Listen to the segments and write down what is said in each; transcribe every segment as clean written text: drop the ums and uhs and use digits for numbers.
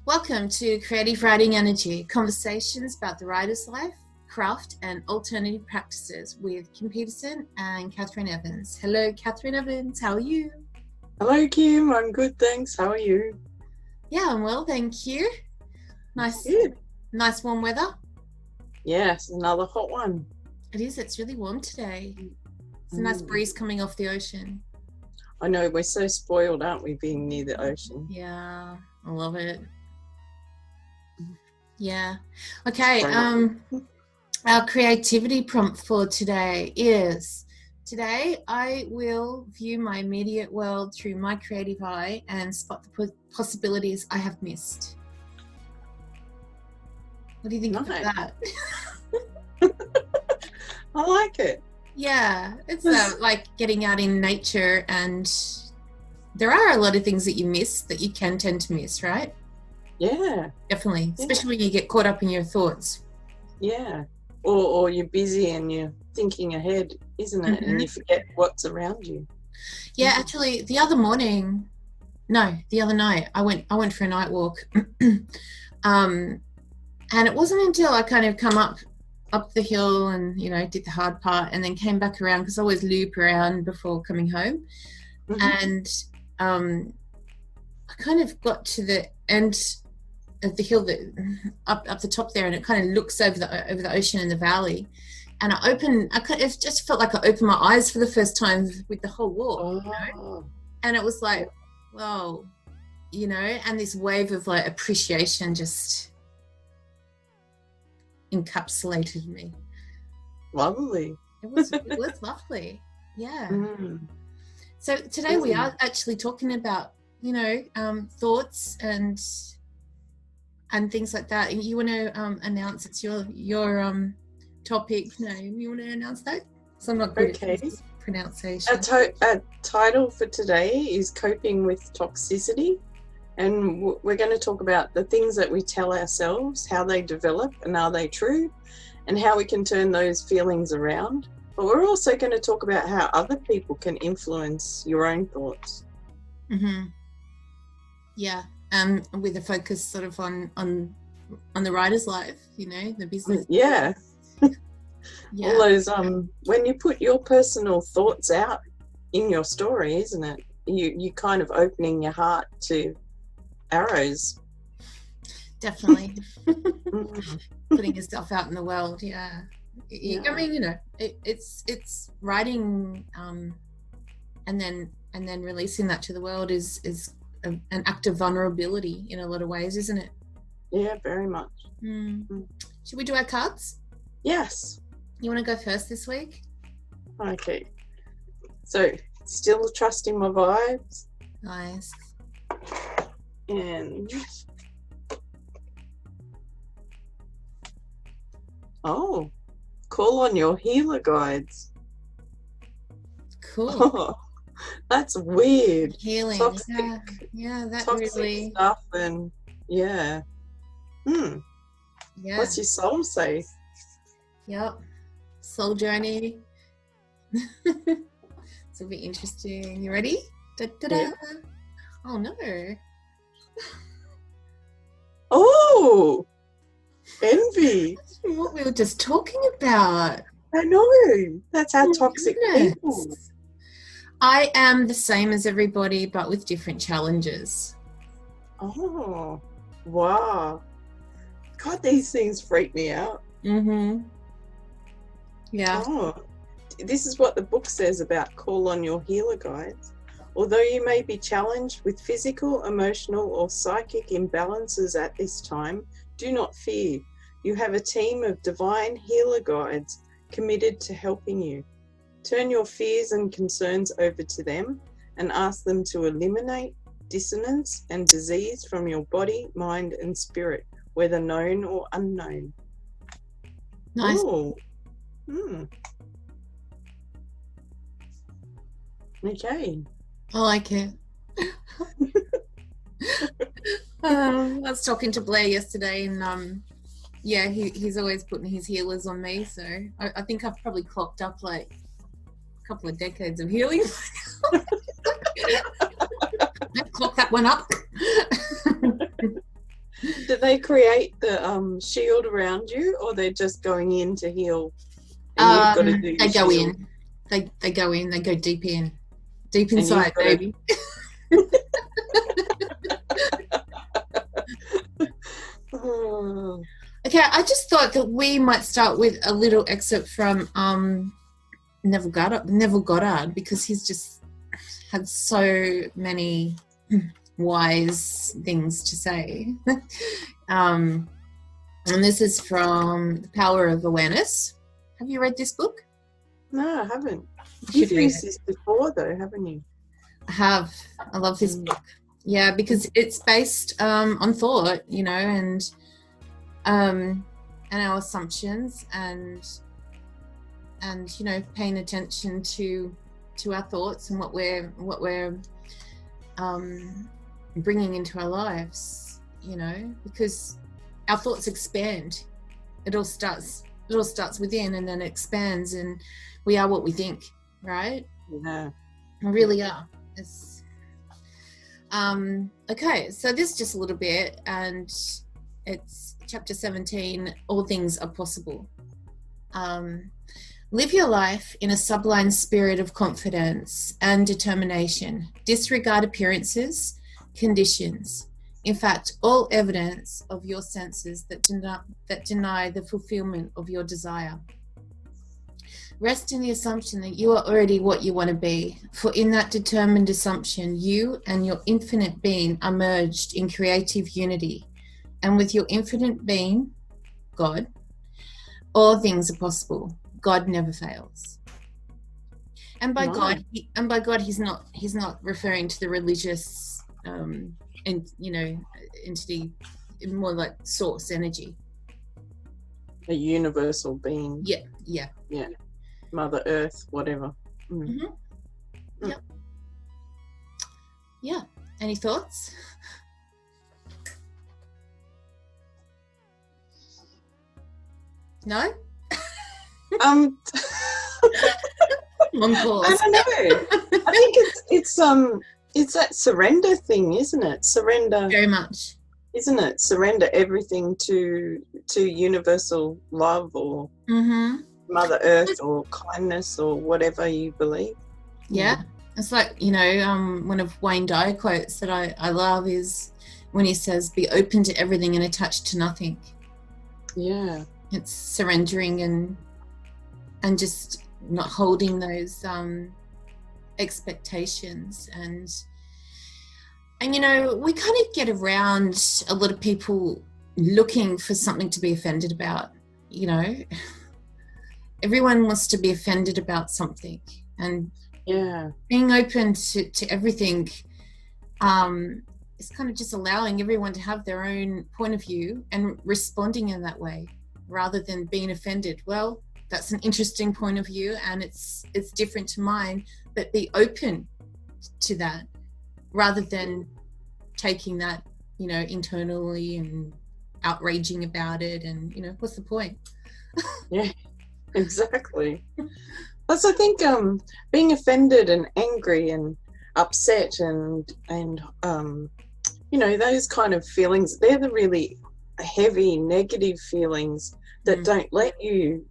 Welcome to Creative Writing Energy, conversations about the writer's life, craft and alternative practices with Kim Peterson and Catherine Evans. Hello, Catherine Evans. How are you? Hello, Kim. I'm good, thanks. How are you? Yeah, I'm well, thank you. Good. Nice warm weather. Yes, another hot one. It is. It's really warm today. It's a nice breeze coming off the ocean. I know, we're so spoiled, aren't we, being near the ocean? Yeah, I love it. Yeah. Okay. Our creativity prompt for today is: today I will view my immediate world through my creative eye and spot the possibilities I have missed. What do you think of that? I like it. Yeah, it's like getting out in nature, and there are a lot of things that you miss, that you can tend to miss, right? Yeah. Definitely, especially when you get caught up in your thoughts. Yeah. Or you're busy and you're thinking ahead, isn't it? And you forget what's around you. Yeah, actually, the other night, I went for a night walk. And it wasn't until I kind of come up the hill and, did the hard part and then came back around, because I always loop around before coming home. And I kind of got to the end of the hill, that up the top there, and it kind of looks over the ocean and the valley. And it just felt like I opened my eyes for the first time with the whole walk. And it was like, whoa, and this wave of like appreciation just encapsulated me. Lovely. It was lovely. Yeah. So today we are actually talking about, thoughts and things like that. You want to announce it's your topic name? You want to announce that? So I'm not good at pronunciation. Our title for today is Coping with Toxicity, and we're going to talk about the things that we tell ourselves, how they develop and are they true, and how we can turn those feelings around. But we're also going to talk about how other people can influence your own thoughts. Yeah. With a focus sort of on the writer's life, the business. Yeah. All those when you put your personal thoughts out in your story, isn't it? You kind of opening your heart to arrows. Definitely. Putting yourself out in the world. Yeah. I mean, it's writing, and then releasing that to the world is an act of vulnerability in a lot of ways, isn't it? Yeah, very much. Should we do our cards? Yes. You want to go first this week? Okay. So, still trusting my vibes. Nice. And call on your healer guides. Cool. Oh, that's weird. Healing. Toxic, that toxic really stuff, and yeah. What's your soul say? Yep. Soul journey. This will be interesting. You ready? Da-da-da. Yeah. Oh no. Oh, envy. What we were just talking about. I know. That's how toxic people. I am the same as everybody, but with different challenges. Oh, wow. God, these things freak me out. Yeah. Oh, this is what the book says about call on your healer guides. Although you may be challenged with physical, emotional, or psychic imbalances at this time, do not fear. You have a team of divine healer guides committed to helping you. Turn your fears and concerns over to them and ask them to eliminate dissonance and disease from your body, mind, and spirit, whether known or unknown. Nice. Ooh. Okay. I like it. I was talking to Blair yesterday, and he's always putting his healers on me, so I think I've probably clocked up like a couple of decades of healing. Clock that one up. Do they create the shield around you, or they're just going in to heal? And you've got to do they go shield? in. They go in. They go deep And you've inside, got baby. Oh. Okay, I just thought that we might start with a little excerpt from Neville Goddard, because he's just had so many wise things to say. And this is from The Power of Awareness. Have you read this book? No, I haven't. You You've should read used it. this before, though, haven't you? I have. I love this book. Yeah, because it's based on thought, and our assumptions, and paying attention to our thoughts and what we're bringing into our lives, because our thoughts expand. It all starts within, and then it expands, and we are what we think, right? Yeah. We really are. It's okay, so this is just a little bit, and it's chapter 17, All Things Are Possible. Live your life in a sublime spirit of confidence and determination. Disregard appearances, conditions, in fact, all evidence of your senses that deny the fulfillment of your desire. Rest in the assumption that you are already what you want to be, for in that determined assumption, you and your infinite being are merged in creative unity. And with your infinite being, God, all things are possible. God never fails. And by God, he's not referring to the religious entity, more like source energy. A universal being. Yeah. Mother Earth, whatever. Yep. Yeah. Any thoughts? No? Long pause. I don't know. I think it's that surrender thing, isn't it? Surrender. Very much. Isn't it? Surrender everything to universal love, or Mother Earth, or kindness, or whatever you believe. Yeah. It's like, one of Wayne Dyer quotes that I love is when he says, be open to everything and attached to nothing. Yeah. It's surrendering and just not holding those expectations. And we kind of get around a lot of people looking for something to be offended about. Everyone wants to be offended about something, and being open to everything is kind of just allowing everyone to have their own point of view and responding in that way, rather than being offended. Well, that's an interesting point of view, and it's different to mine, but be open to that rather than taking that internally and outraging about it, and what's the point? Yeah, exactly. Plus, I think being offended and angry and upset and those kind of feelings, they're the really heavy negative feelings that don't let you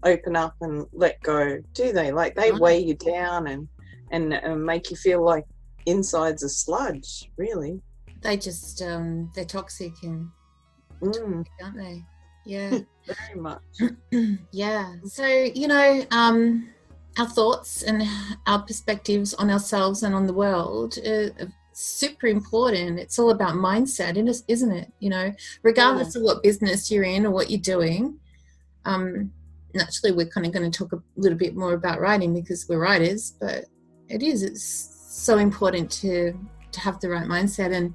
open up and let go, do they? Like, they weigh you down and make you feel like inside's a sludge, really. They just they're toxic, and aren't they? Yeah. Very much. Yeah. So our thoughts and our perspectives on ourselves and on the world are super important. It's all about mindset, isn't it? Regardless of what business you're in or what you're doing. Naturally, we're kind of going to talk a little bit more about writing because we're writers, but it's so important to have the right mindset. And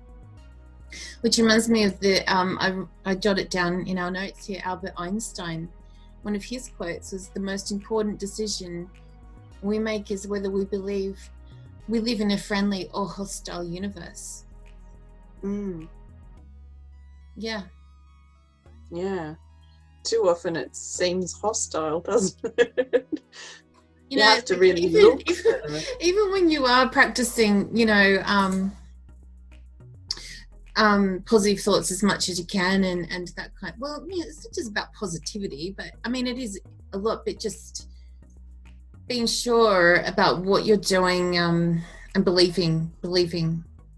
which reminds me of I jotted down in our notes here, Albert Einstein. One of his quotes was, the most important decision we make is whether we believe we live in a friendly or hostile universe. Yeah. Too often it seems hostile, doesn't it? You have to really look. Even when you are practicing, positive thoughts as much as you can, and that kind of, well, yeah, it's not just about positivity, but I mean, it is a lot, but just being sure about what you're doing, and believing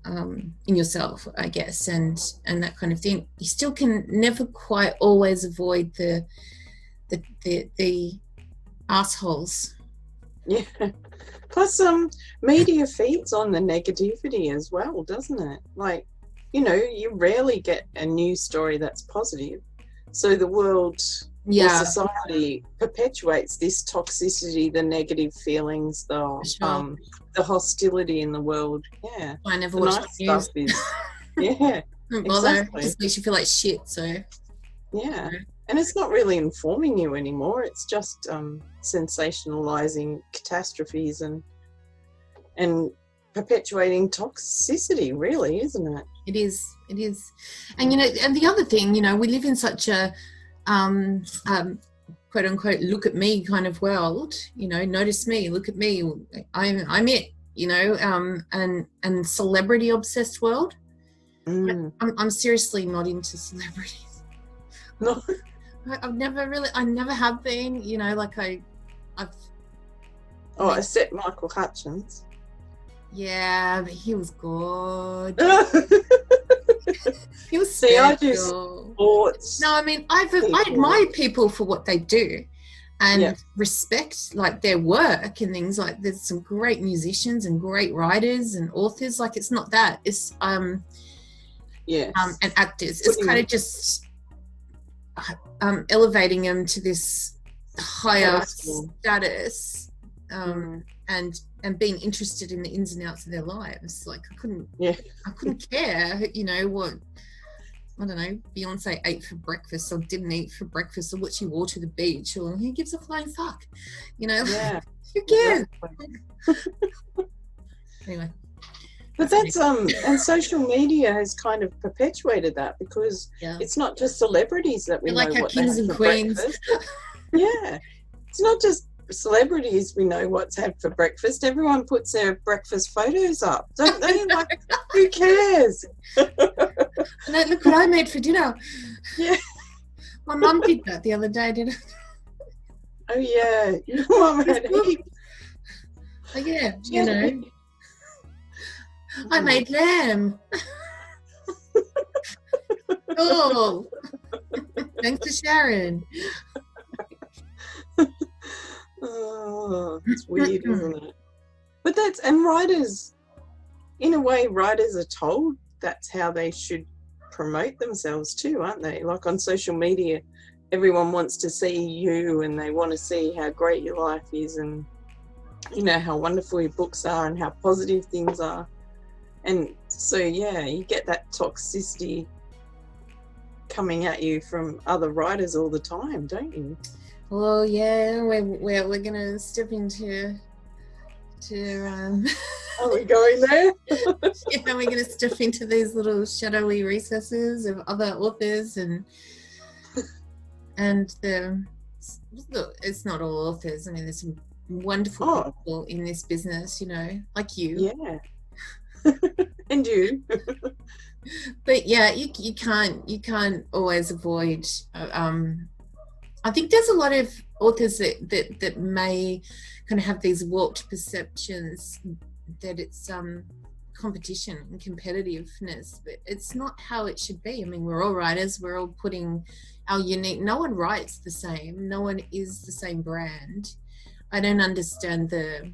in yourself, I guess, and that kind of thing. You still can never quite always avoid the assholes. Yeah. Plus, media feeds on the negativity as well, doesn't it? Like, you know, you rarely get a news story that's positive. So the world or society perpetuates this toxicity, the negative feelings, the hostility in the world. Yeah. I never the watch nice the news. stuff is, yeah. Don't bother. Exactly. It just makes you feel like shit. So yeah. And it's not really informing you anymore. It's just sensationalizing catastrophes and perpetuating toxicity, really, isn't it? It is. And, you know, and the other thing, you know, we live in such a quote unquote look at me kind of world, you know, notice me, look at me, I'm it, you know, and celebrity obsessed world. I'm seriously not into celebrities. No. I never have been, you know, like except Michael Hutchins. Yeah, but he was good. He was See, I do sports. No, I mean, I admire people for what they do and respect like their work and things. Like, there's some great musicians and great writers and authors. Like, it's not that. It's and actors. It's kind of just elevating them to this higher status, and being interested in the ins and outs of their lives. Like, I couldn't care, you know, what, I don't know, Beyonce ate for breakfast or didn't eat for breakfast, or what she wore to the beach, or who gives a flying fuck, you know? Yeah. Who cares? Anyway. But that's and social media has kind of perpetuated that, because it's not just celebrities that we know like what kings they have and for queens. breakfast. Yeah, it's not just celebrities we know what's had for breakfast. Everyone puts their breakfast photos up, don't they? Like, who cares? No, look what I made for dinner. Yeah, my mum did that the other day, didn't it? Oh yeah, your mum had heaps. Oh, yeah, you know. I made lamb. Oh, thanks to Sharon. Oh, it's weird, isn't it? But and writers, in a way, writers are told that's how they should promote themselves too, aren't they? Like, on social media, everyone wants to see you, and they want to see how great your life is, and, you know, how wonderful your books are and how positive things are. And so, yeah, you get that toxicity coming at you from other writers all the time, don't you? Well, yeah, we're going to step into Are we going there? yeah, we're going to step into these little shadowy recesses of other authors, and look, it's not all authors. I mean, there's some wonderful people in this business, you know, like you. Yeah. And you. But yeah, you can't always avoid. I think there's a lot of authors that may kind of have these warped perceptions that it's competition and competitiveness, but it's not how it should be. I mean, we're all writers. We're all putting our unique. No one writes the same. No one is the same brand. I don't understand the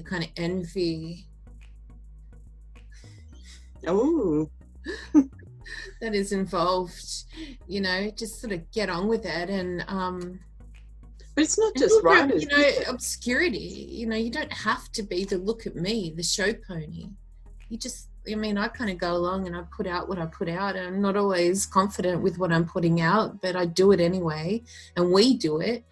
kind of envy. Oh. That is involved, you know. Just sort of get on with it, and but it's not just writers, you know, obscurity, you know. You don't have to be the look at me, the show pony. You just, I mean, I kind of go along and I put out what I put out, and I'm not always confident with what I'm putting out, but I do it anyway, and we do it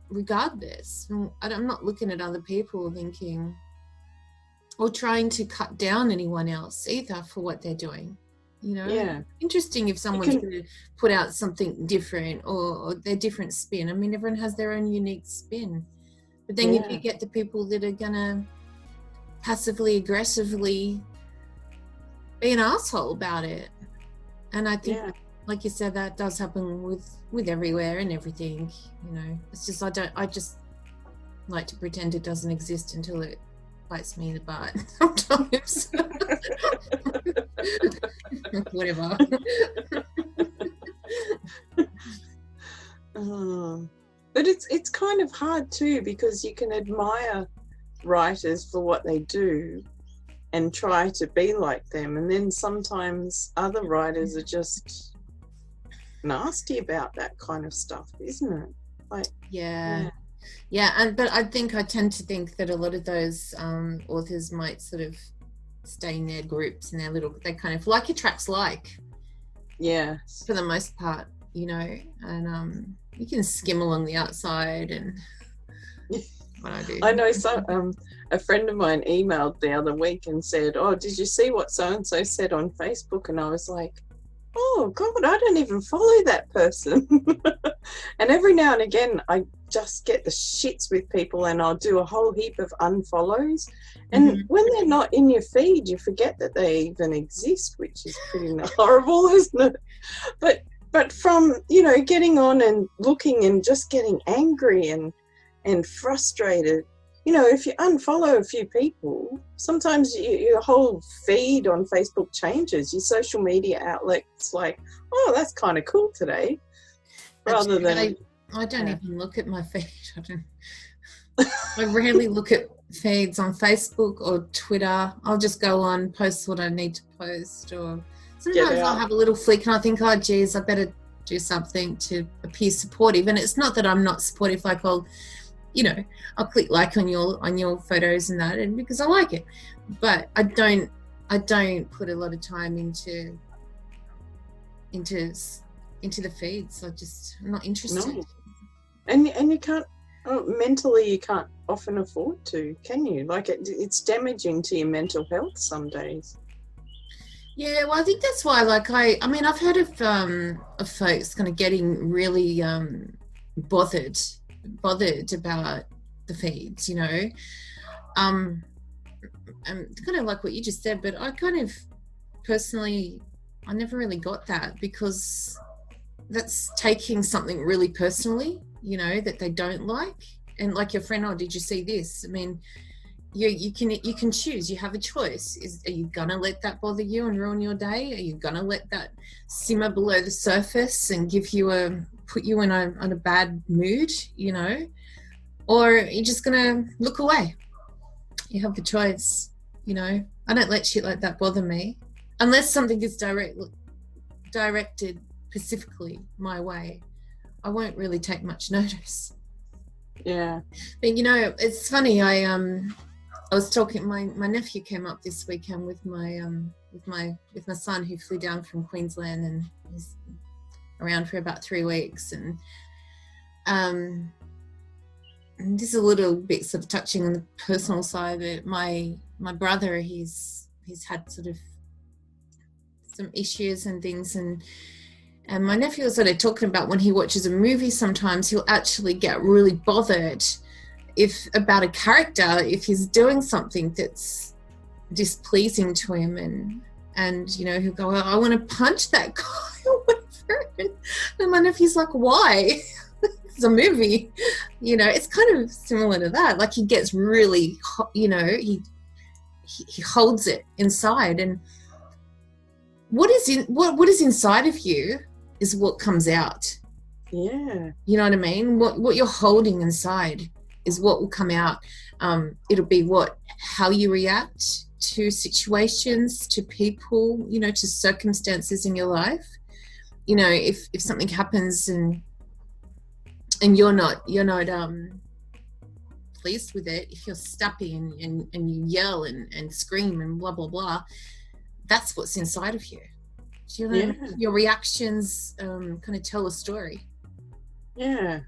regardless. I'm not looking at other people thinking, or trying to cut down anyone else either for what they're doing, you know. Yeah. Interesting if someone's going to put out something different, or their different spin. I mean, everyone has their own unique spin, but then you do get the people that are going to passively aggressively be an asshole about it. And I think, Yeah. like you said, that does happen with everywhere and everything. It's just I just like to pretend it doesn't exist until it bites me in the butt sometimes. Whatever. But it's kind of hard too, because you can admire writers for what they do and try to be like them, and then sometimes other writers are just nasty about that kind of stuff, isn't it? Like, yeah, but I tend to think that a lot of those authors might sort of stay in their groups and they kind of like attracts like, yeah, for the most part, and you can skim along the outside and what I do. I know a friend of mine emailed the other week and said, "Oh, did you see what so-and-so said on Facebook?" And I was like, "Oh God, I don't even follow that person." And every now and again I just get the shits with people and I'll do a whole heap of unfollows, and when they're not in your feed you forget that they even exist, which is pretty horrible, isn't it? But from getting on and looking and just getting angry and frustrated, if you unfollow a few people, sometimes your whole feed on Facebook changes. Your social media outlets like, oh, that's kind of cool today, rather than... I don't even look at my feed. I rarely look at feeds on Facebook or Twitter. I'll just go on, post what I need to post, or sometimes I'll have a little flick and I think, oh geez, I better do something to appear supportive. And it's not that I'm not supportive, like I'll click like on your photos and that, and because I like it, but I don't put a lot of time into the feeds. I'm not interested. No. And you can't, mentally you can't often afford to, can you? Like it's damaging to your mental health some days. Yeah, well, I think that's why, like, I've heard of folks kind of getting really bothered about the feeds, and kind of like what you just said, but I kind of personally, I never really got that, because that's taking something really personally, that they don't like. And like your friend, oh, did you see this? I mean, you can choose. You have a choice. Are you gonna let that bother you and ruin your day? Are you gonna let that simmer below the surface and put you in a bad mood, or are you just gonna look away? You have the choice. I don't let shit like that bother me unless something is directed specifically my way. I won't really take much notice. Yeah. But it's funny, I was talking, my nephew came up this weekend with my son, who flew down from Queensland and he's around for about 3 weeks, and this is a little bit sort of touching on the personal side, but my brother, he's had sort of some issues and things, and my nephew was sort of talking about when he watches a movie, sometimes he'll actually get really bothered about a character if he's doing something that's displeasing to him, and he'll go, oh, I want to punch that guy or whatever. And my nephew's like, why? It's a movie. It's kind of similar to that. Like, he gets really, he holds it inside, and what is inside of you is what comes out. Yeah. You know what I mean? What you're holding inside is what will come out. It'll be how you react to situations, to people, to circumstances in your life. If something happens and you're not pleased with it, if you're snappy and you yell and scream and blah blah blah, that's what's inside of you. Do you know? Yeah. Your reactions kind of tell a story. Yeah.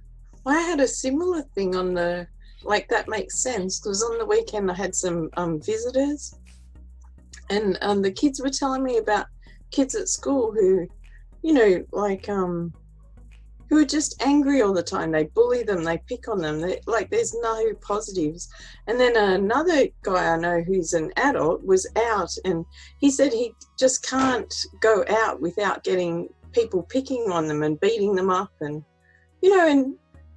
Well, I had a similar thing that makes sense, because on the weekend I had some visitors, and the kids were telling me about kids at school who, who are just angry all the time. They bully them, they pick on them. Like, there's no positives. And then another guy I know who's an adult was out, and he said he just can't go out without getting people picking on them and beating them up. And, you know, and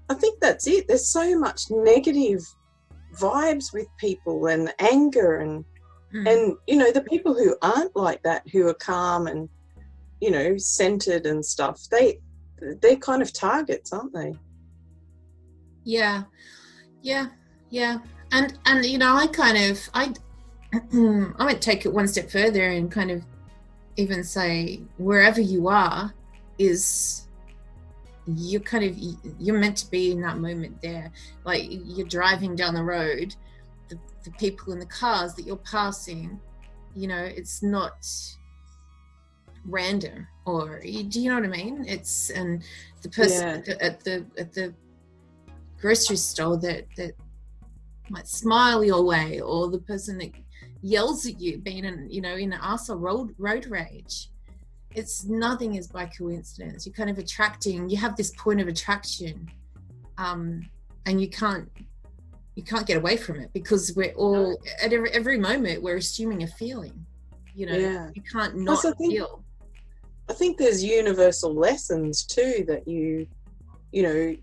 I think that's it. There's so much negative vibes with people and anger and, you know, the people who aren't like that, who are calm and, you know, centered and stuff, they're kind of targets, aren't they? Yeah. And you know, I might take it one step further and kind of even say, wherever you are is, you're meant to be in that moment there. Like, you're driving down the road, the people in the cars that you're passing, you know, it's not random, or, do you know what I mean? It's, and the person at the grocery store that might smile your way, or the person that yells at you, being in, you know, in an arsehole road rage. It's nothing is by coincidence. You're kind of attracting, you have this point of attraction, and you can't get away from it, because we're all, at every moment, we're assuming a feeling, you know. You can't not feel. I think there's universal lessons too, that you know,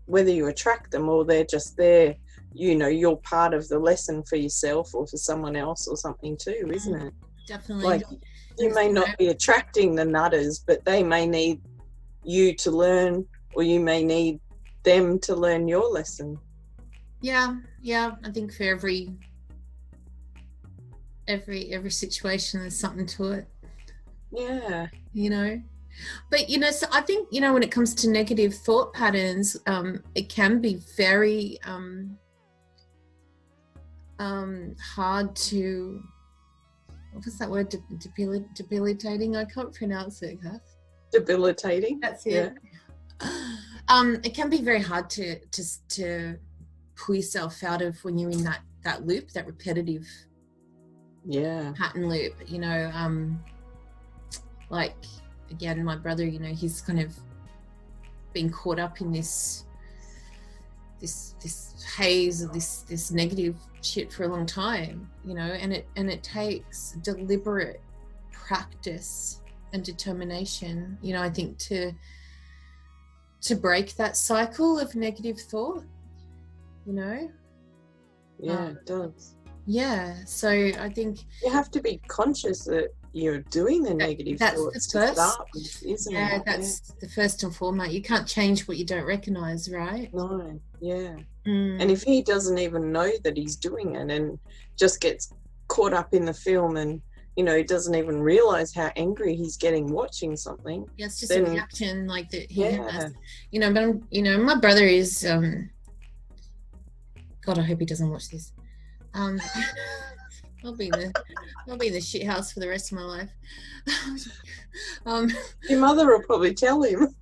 whether you attract them or they're just there, you know, you're part of the lesson for yourself or for someone else or something too, isn't it? Definitely. Like, you may not be attracting the nutters, but they may need you to learn, or you may need them to learn your lesson. Yeah. I think for every situation, there's something to it. Yeah. You know, but, you know, so I think, you know, when it comes to negative thought patterns, it can be very hard to, what was that word? Debilitating? I can't pronounce it, Kath. Debilitating. That's it. Yeah. It can be very hard to pull yourself out of when you're in that loop, that repetitive pattern loop, you know. Like, again, my brother, you know, he's kind of been caught up in this haze of this negative shit for a long time, you know, and it takes deliberate practice and determination, you know, I think, to break that cycle of negative thought, you know. It does. Yeah, so I think you have to be conscious that you're doing the negative thoughts to start with, isn't it? Yeah, that's the first and foremost. You can't change what you don't recognize, right? No, yeah. And if he doesn't even know that he's doing it and just gets caught up in the film and, you know, he doesn't even realize how angry he's getting watching something. Yeah, it's just a reaction like that he has. You know, but you know, my brother is God, I hope he doesn't watch this. I'll be in the shit house for the rest of my life. Your mother will probably tell him.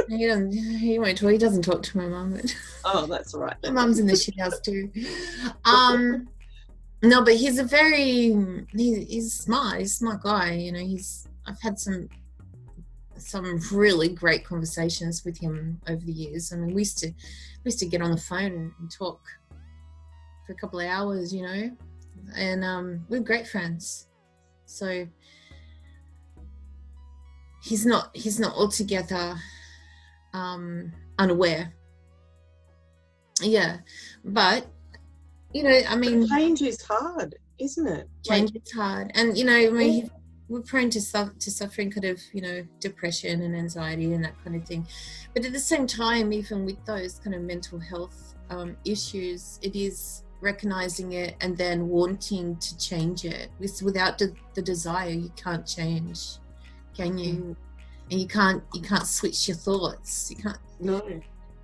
He won't talk. He doesn't talk to my mum. But oh, that's all right. My mum's in the shit house too. No, but he's he's smart. He's a smart guy. You know, I've had some really great conversations with him over the years. I mean, we used to get on the phone and talk for a couple of hours, you know. And we're great friends, so he's not altogether unaware. Yeah, but you know, I mean, change is hard, isn't it? Change is hard, and you know, I mean, we're prone to suffering kind of, you know, depression and anxiety and that kind of thing. But at the same time, even with those kind of mental health issues, it is recognizing it and then wanting to change it. Without the desire, you can't change, can you? And you can't switch your thoughts. You can't. No.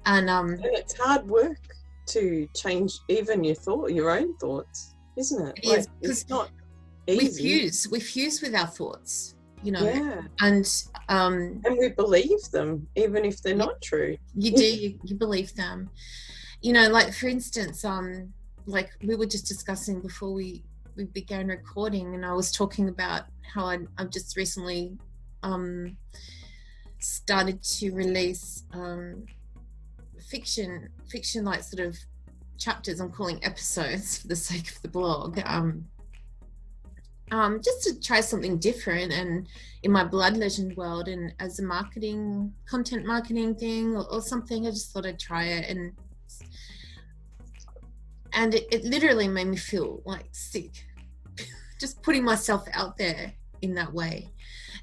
And it's hard work to change even your own thoughts, isn't it? It is, it's not easy. We fuse with our thoughts, you know. Yeah. And we believe them even if they're not true. You do. You believe them. You know, like for instance, like we were just discussing before we began recording, and I was talking about how I've just recently started to release fiction like sort of chapters. I'm calling episodes for the sake of the blog. Just to try something different, and in my blood legend world, and as a content marketing thing or something, I just thought I'd try it, and it literally made me feel like sick, just putting myself out there in that way.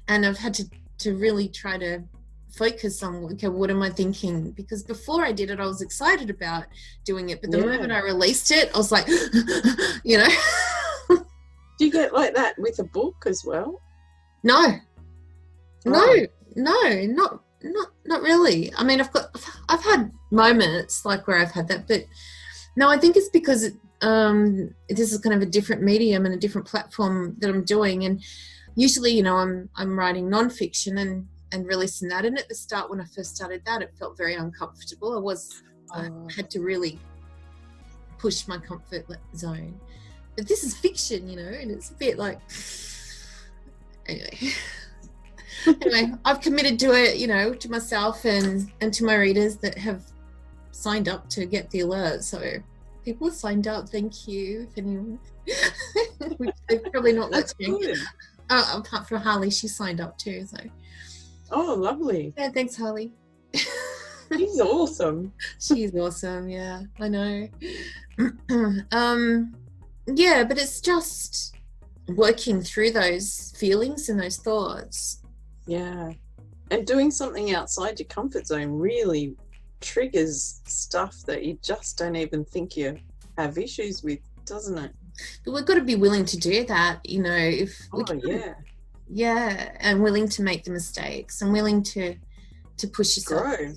And I've had to really try to focus on, okay, what am I thinking? Because before I did it, I was excited about doing it, but the moment I released it, I was like, you know. Do you get like that with a book as well? No, not really. I mean, I've had moments like where I've had that, but no, I think it's because this is kind of a different medium and a different platform that I'm doing. And usually, you know, I'm writing nonfiction and releasing that. And at the start, when I first started that, it felt very uncomfortable. I had to really push my comfort zone. But this is fiction, you know, and it's a bit like, anyway, I've committed to it, you know, to myself and to my readers that have signed up to get the alert. So people have signed up, thank you. If anyone, they've probably not listening. Apart from Harley, she signed up too. So. Oh, lovely. Yeah, thanks, Harley. She's awesome. She's awesome, yeah, I know. Yeah, but it's just working through those feelings and those thoughts. Yeah. And doing something outside your comfort zone really triggers stuff that you just don't even think you have issues with, doesn't it? But we've got to be willing to do that, you know. If we yeah, and willing to make the mistakes and willing to push yourself. Grow.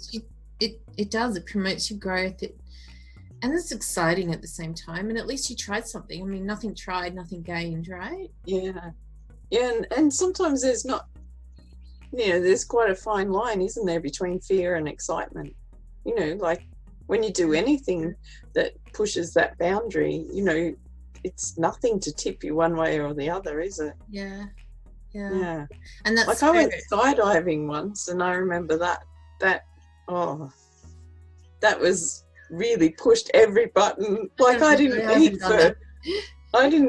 It does. It promotes your growth. And it's exciting at the same time. And at least you tried something. I mean, nothing tried, nothing gained, right? Yeah. Yeah, and sometimes there's not, you know, there's quite a fine line, isn't there, between fear and excitement? You know, like when you do anything that pushes that boundary, you know, it's nothing to tip you one way or the other, is it? Yeah. And that's like I went skydiving once, and I remember that was really pushed every button. Like I didn't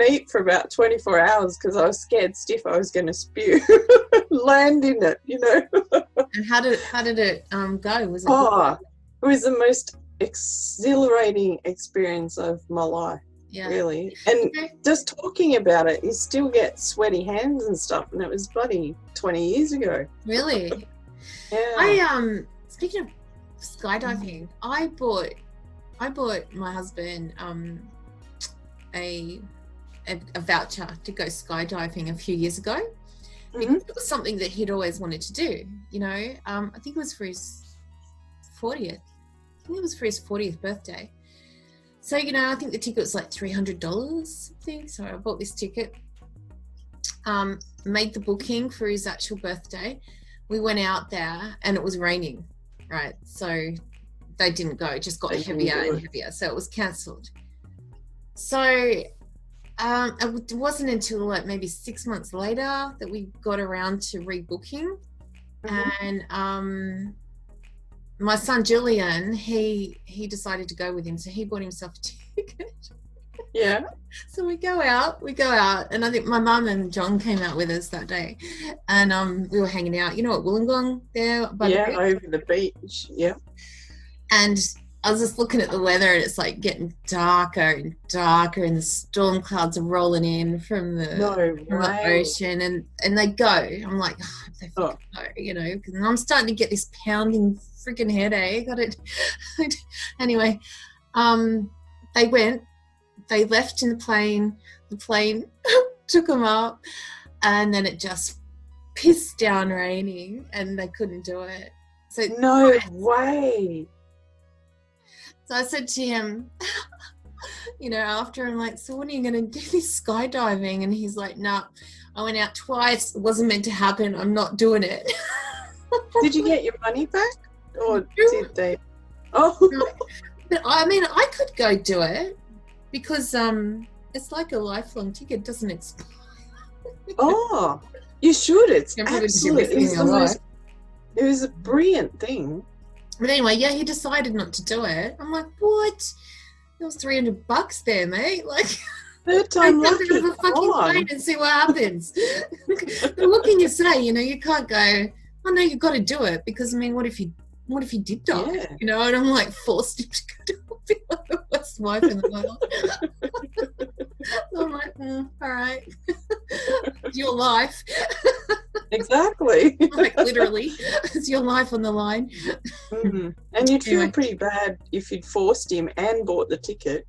eat for about 24 hours because I was scared stiff I was going to spew. Land in it, you know. And how did it go? Was it? It was the most exhilarating experience of my life. Yeah. Really. And just talking about it, you still get sweaty hands and stuff, and it was bloody 20 years ago. Really? Yeah. Speaking of skydiving, I bought my husband a voucher to go skydiving a few years ago, because it was something that he'd always wanted to do, you know. I think it was for his 40th. I think it was for his 40th birthday. So, you know, I think the ticket was like $300 something. So I bought this ticket, made the booking for his actual birthday. We went out there and it was raining, right? So they didn't go, it just got heavier and heavier. So it was cancelled. So it wasn't until like maybe 6 months later that we got around to rebooking. And my son Julian, he decided to go with him, so he bought himself a ticket. Yeah. So we go out, and I think my mum and John came out with us that day, and we were hanging out, you know, at Wollongong there by over the beach. Yeah. And I was just looking at the weather, and it's like getting darker and darker, and the storm clouds are rolling in from the ocean, and they go. I'm like, they go, you know, because I'm starting to get this pounding freaking headache. Anyway, they left in the plane took them up, and then it just pissed down raining, and they couldn't do it. So no way. So I said to him, you know, after, I'm like, so when are you going to do this skydiving? And he's like, nah, I went out twice. It wasn't meant to happen. I'm not doing it. Did you get your money back? Or did they? Oh. But I mean, I could go do it because it's like a lifelong ticket. It doesn't expire. Oh, you should. It's absolutely It was a brilliant thing. But anyway, yeah, he decided not to do it. I'm like, what? There was $300 there, mate. Like, Third time take lucky. that out of a fucking plane and see what happens. But what can you say? You know, you can't go, oh no, you've got to do it, because I mean, what if you did die? Yeah. You know, and I'm like forced him to go to the worst wife in the world. So I'm like, all right. It's your life. Exactly. Like literally, it's your life on the line. Mm-hmm. And you'd feel Anyway. pretty bad if you'd forced him and bought the ticket.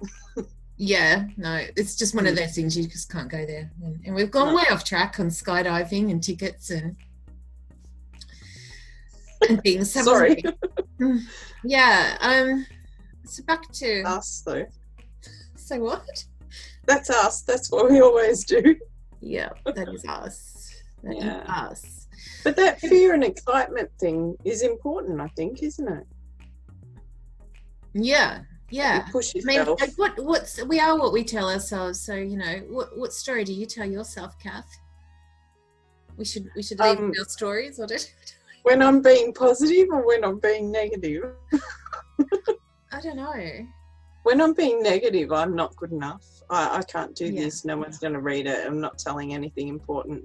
Yeah, no, it's just one of those things, you just can't go there. And we've gone way off track on skydiving and tickets and things. Sorry. Yeah. So back to Us, though. So what? That's us. That's what we always do. Yeah, that is us. That is us. But that fear and excitement thing is important, I think, isn't it? Yeah. You push yourself. I mean, what's we are what we tell ourselves. So, you know, what story do you tell yourself, Kath? We should leave our stories, or did when I'm being positive or when I'm being negative? I don't know. When I'm being negative, I'm not good enough. I can't do this. No one's going to read it. I'm not telling anything important.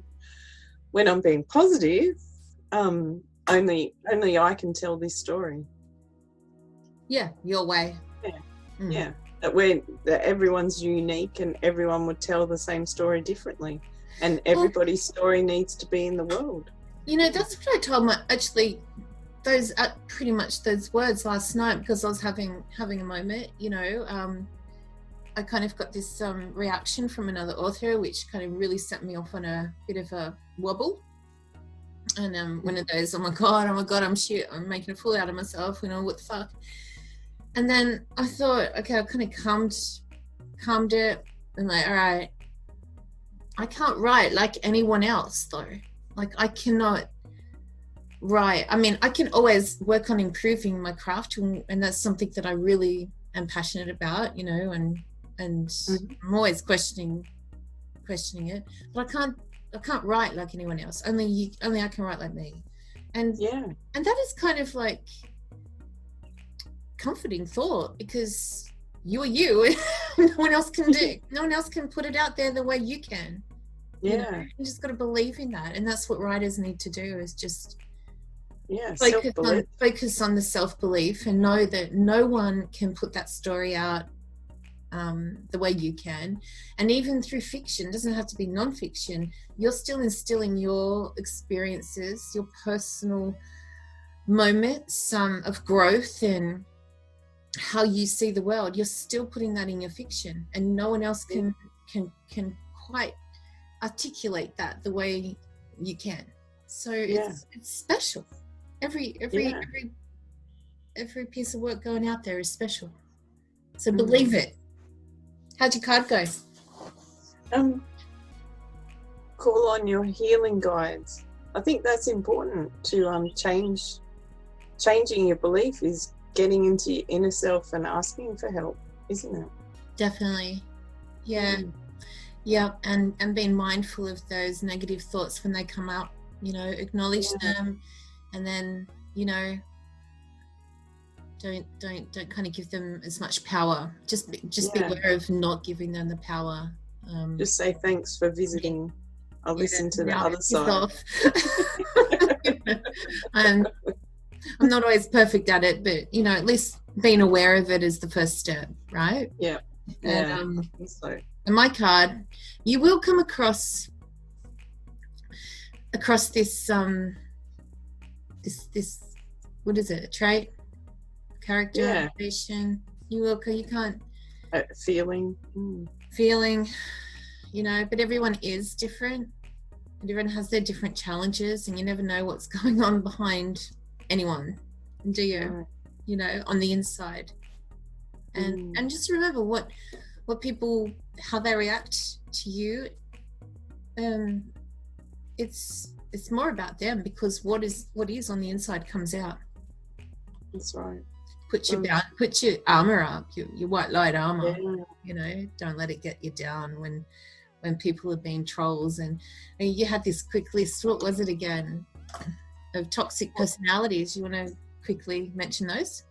When I'm being positive, only I can tell this story. Yeah, your way. Yeah, that everyone's unique and everyone would tell the same story differently, and everybody's story needs to be in the world. You know, that's what I told those pretty much those words last night, because I was having a moment. You know, I kind of got this reaction from another author, which kind of really set me off on a bit of a wobble. And one of those, oh my god, I'm making a fool out of myself. You know, what the fuck. And then I thought, okay, I kind of calmed it. I'm like, all right, I can't write like anyone else though. Like I cannot write. I mean, I can always work on improving my craft, and that's something that I really am passionate about, you know, and I'm always questioning it. But I can't write like anyone else. Only I can write like me. And that is kind of like comforting thought, because you're you. No one else can put it out there the way you can. You know? You just got to believe in that, and that's what writers need to do, is just focus on the self-belief and know that no one can put that story out the way you can. And even through fiction, it doesn't have to be non-fiction, you're still instilling your experiences, your personal moments of growth and how you see the world. You're still putting that in your fiction, and no one else can quite articulate that the way you can. So it's special. Every piece of work going out there is special. So believe it. How'd your card go? Call on your healing guides. I think that's important to changing your belief is getting into your inner self and asking for help, isn't it? Definitely. Yeah. Yeah. And being mindful of those negative thoughts when they come up, you know, acknowledge them, and then, you know, don't kind of give them as much power. Just be aware of not giving them the power. Just say thanks for visiting. I'll listen to the other side. I'm not always perfect at it, but, you know, at least being aware of it is the first step, right? Yeah. And in my card, you will come across this this what is it? A trait, characterization. You can't feeling, you know. But everyone is different. Everyone has their different challenges, and you never know what's going on behind anyone, do you? You know, on the inside. And just remember what people, how they react to you. It's more about them, because what is on the inside comes out. That's right. Put your armor up, your white light armor. You know, don't let it get you down when people are being trolls. And you had this quick list. What was it again? of toxic personalities. You want to quickly mention those?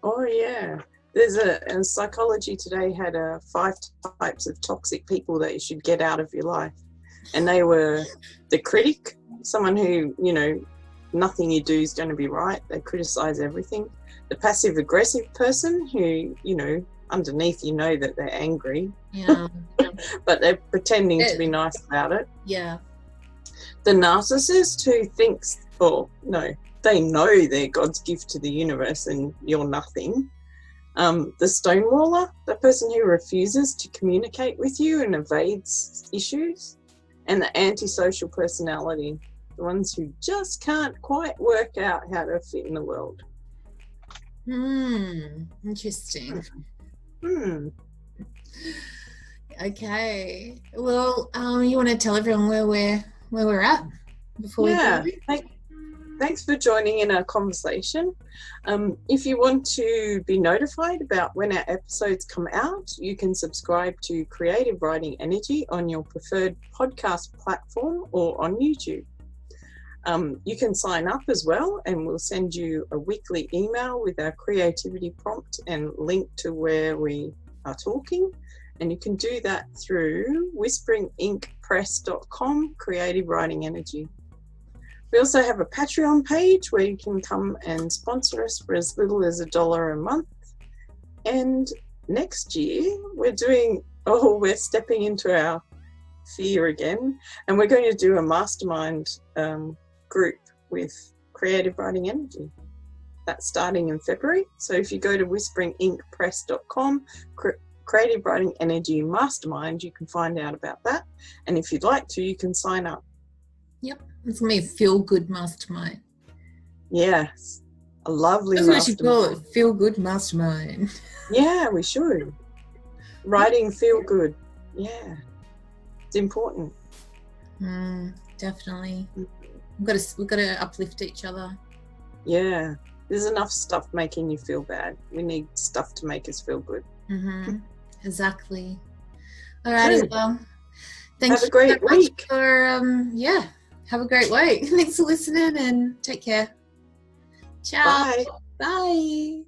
Oh, yeah. There's a Psychology Today had 5 types of toxic people that you should get out of your life. And they were the critic, someone who, nothing you do is going to be right. They criticize everything. The passive-aggressive person who, underneath that they're angry. Yeah. But they're pretending to be nice about it. Yeah. The narcissist who thinks, they know they're God's gift to the universe and you're nothing. The stonewaller, the person who refuses to communicate with you and evades issues. And the antisocial personality, the ones who just can't quite work out how to fit in the world. Interesting. Okay. Well, you want to tell everyone where we're at before we go? Thanks for joining in our conversation. If you want to be notified about when our episodes come out, you can subscribe to Creative Writing Energy on your preferred podcast platform or on YouTube. You can sign up as well, and we'll send you a weekly email with our creativity prompt and link to where we are talking. And you can do that through whisperinginkpress.com, Creative Writing Energy. We also have a Patreon page where you can come and sponsor us for as little as $1 a month. And next year, we're stepping into our fear again, and we're going to do a mastermind group with Creative Writing Energy. That's starting in February. So if you go to whisperinginkpress.com, Creative Writing Energy Mastermind, you can find out about that. And if you'd like to, you can sign up. Yep. It's going to be a feel-good mastermind. Yes. A lovely That's mastermind. what you call it, feel-good mastermind. Yeah, we should. Writing feel good. Yeah. It's important. Definitely. We've got to uplift each other. Yeah. There's enough stuff making you feel bad. We need stuff to make us feel good. Exactly. All right. Well, thanks. Have a great week. Have a great week. Thanks for listening and take care. Ciao. Bye. Bye.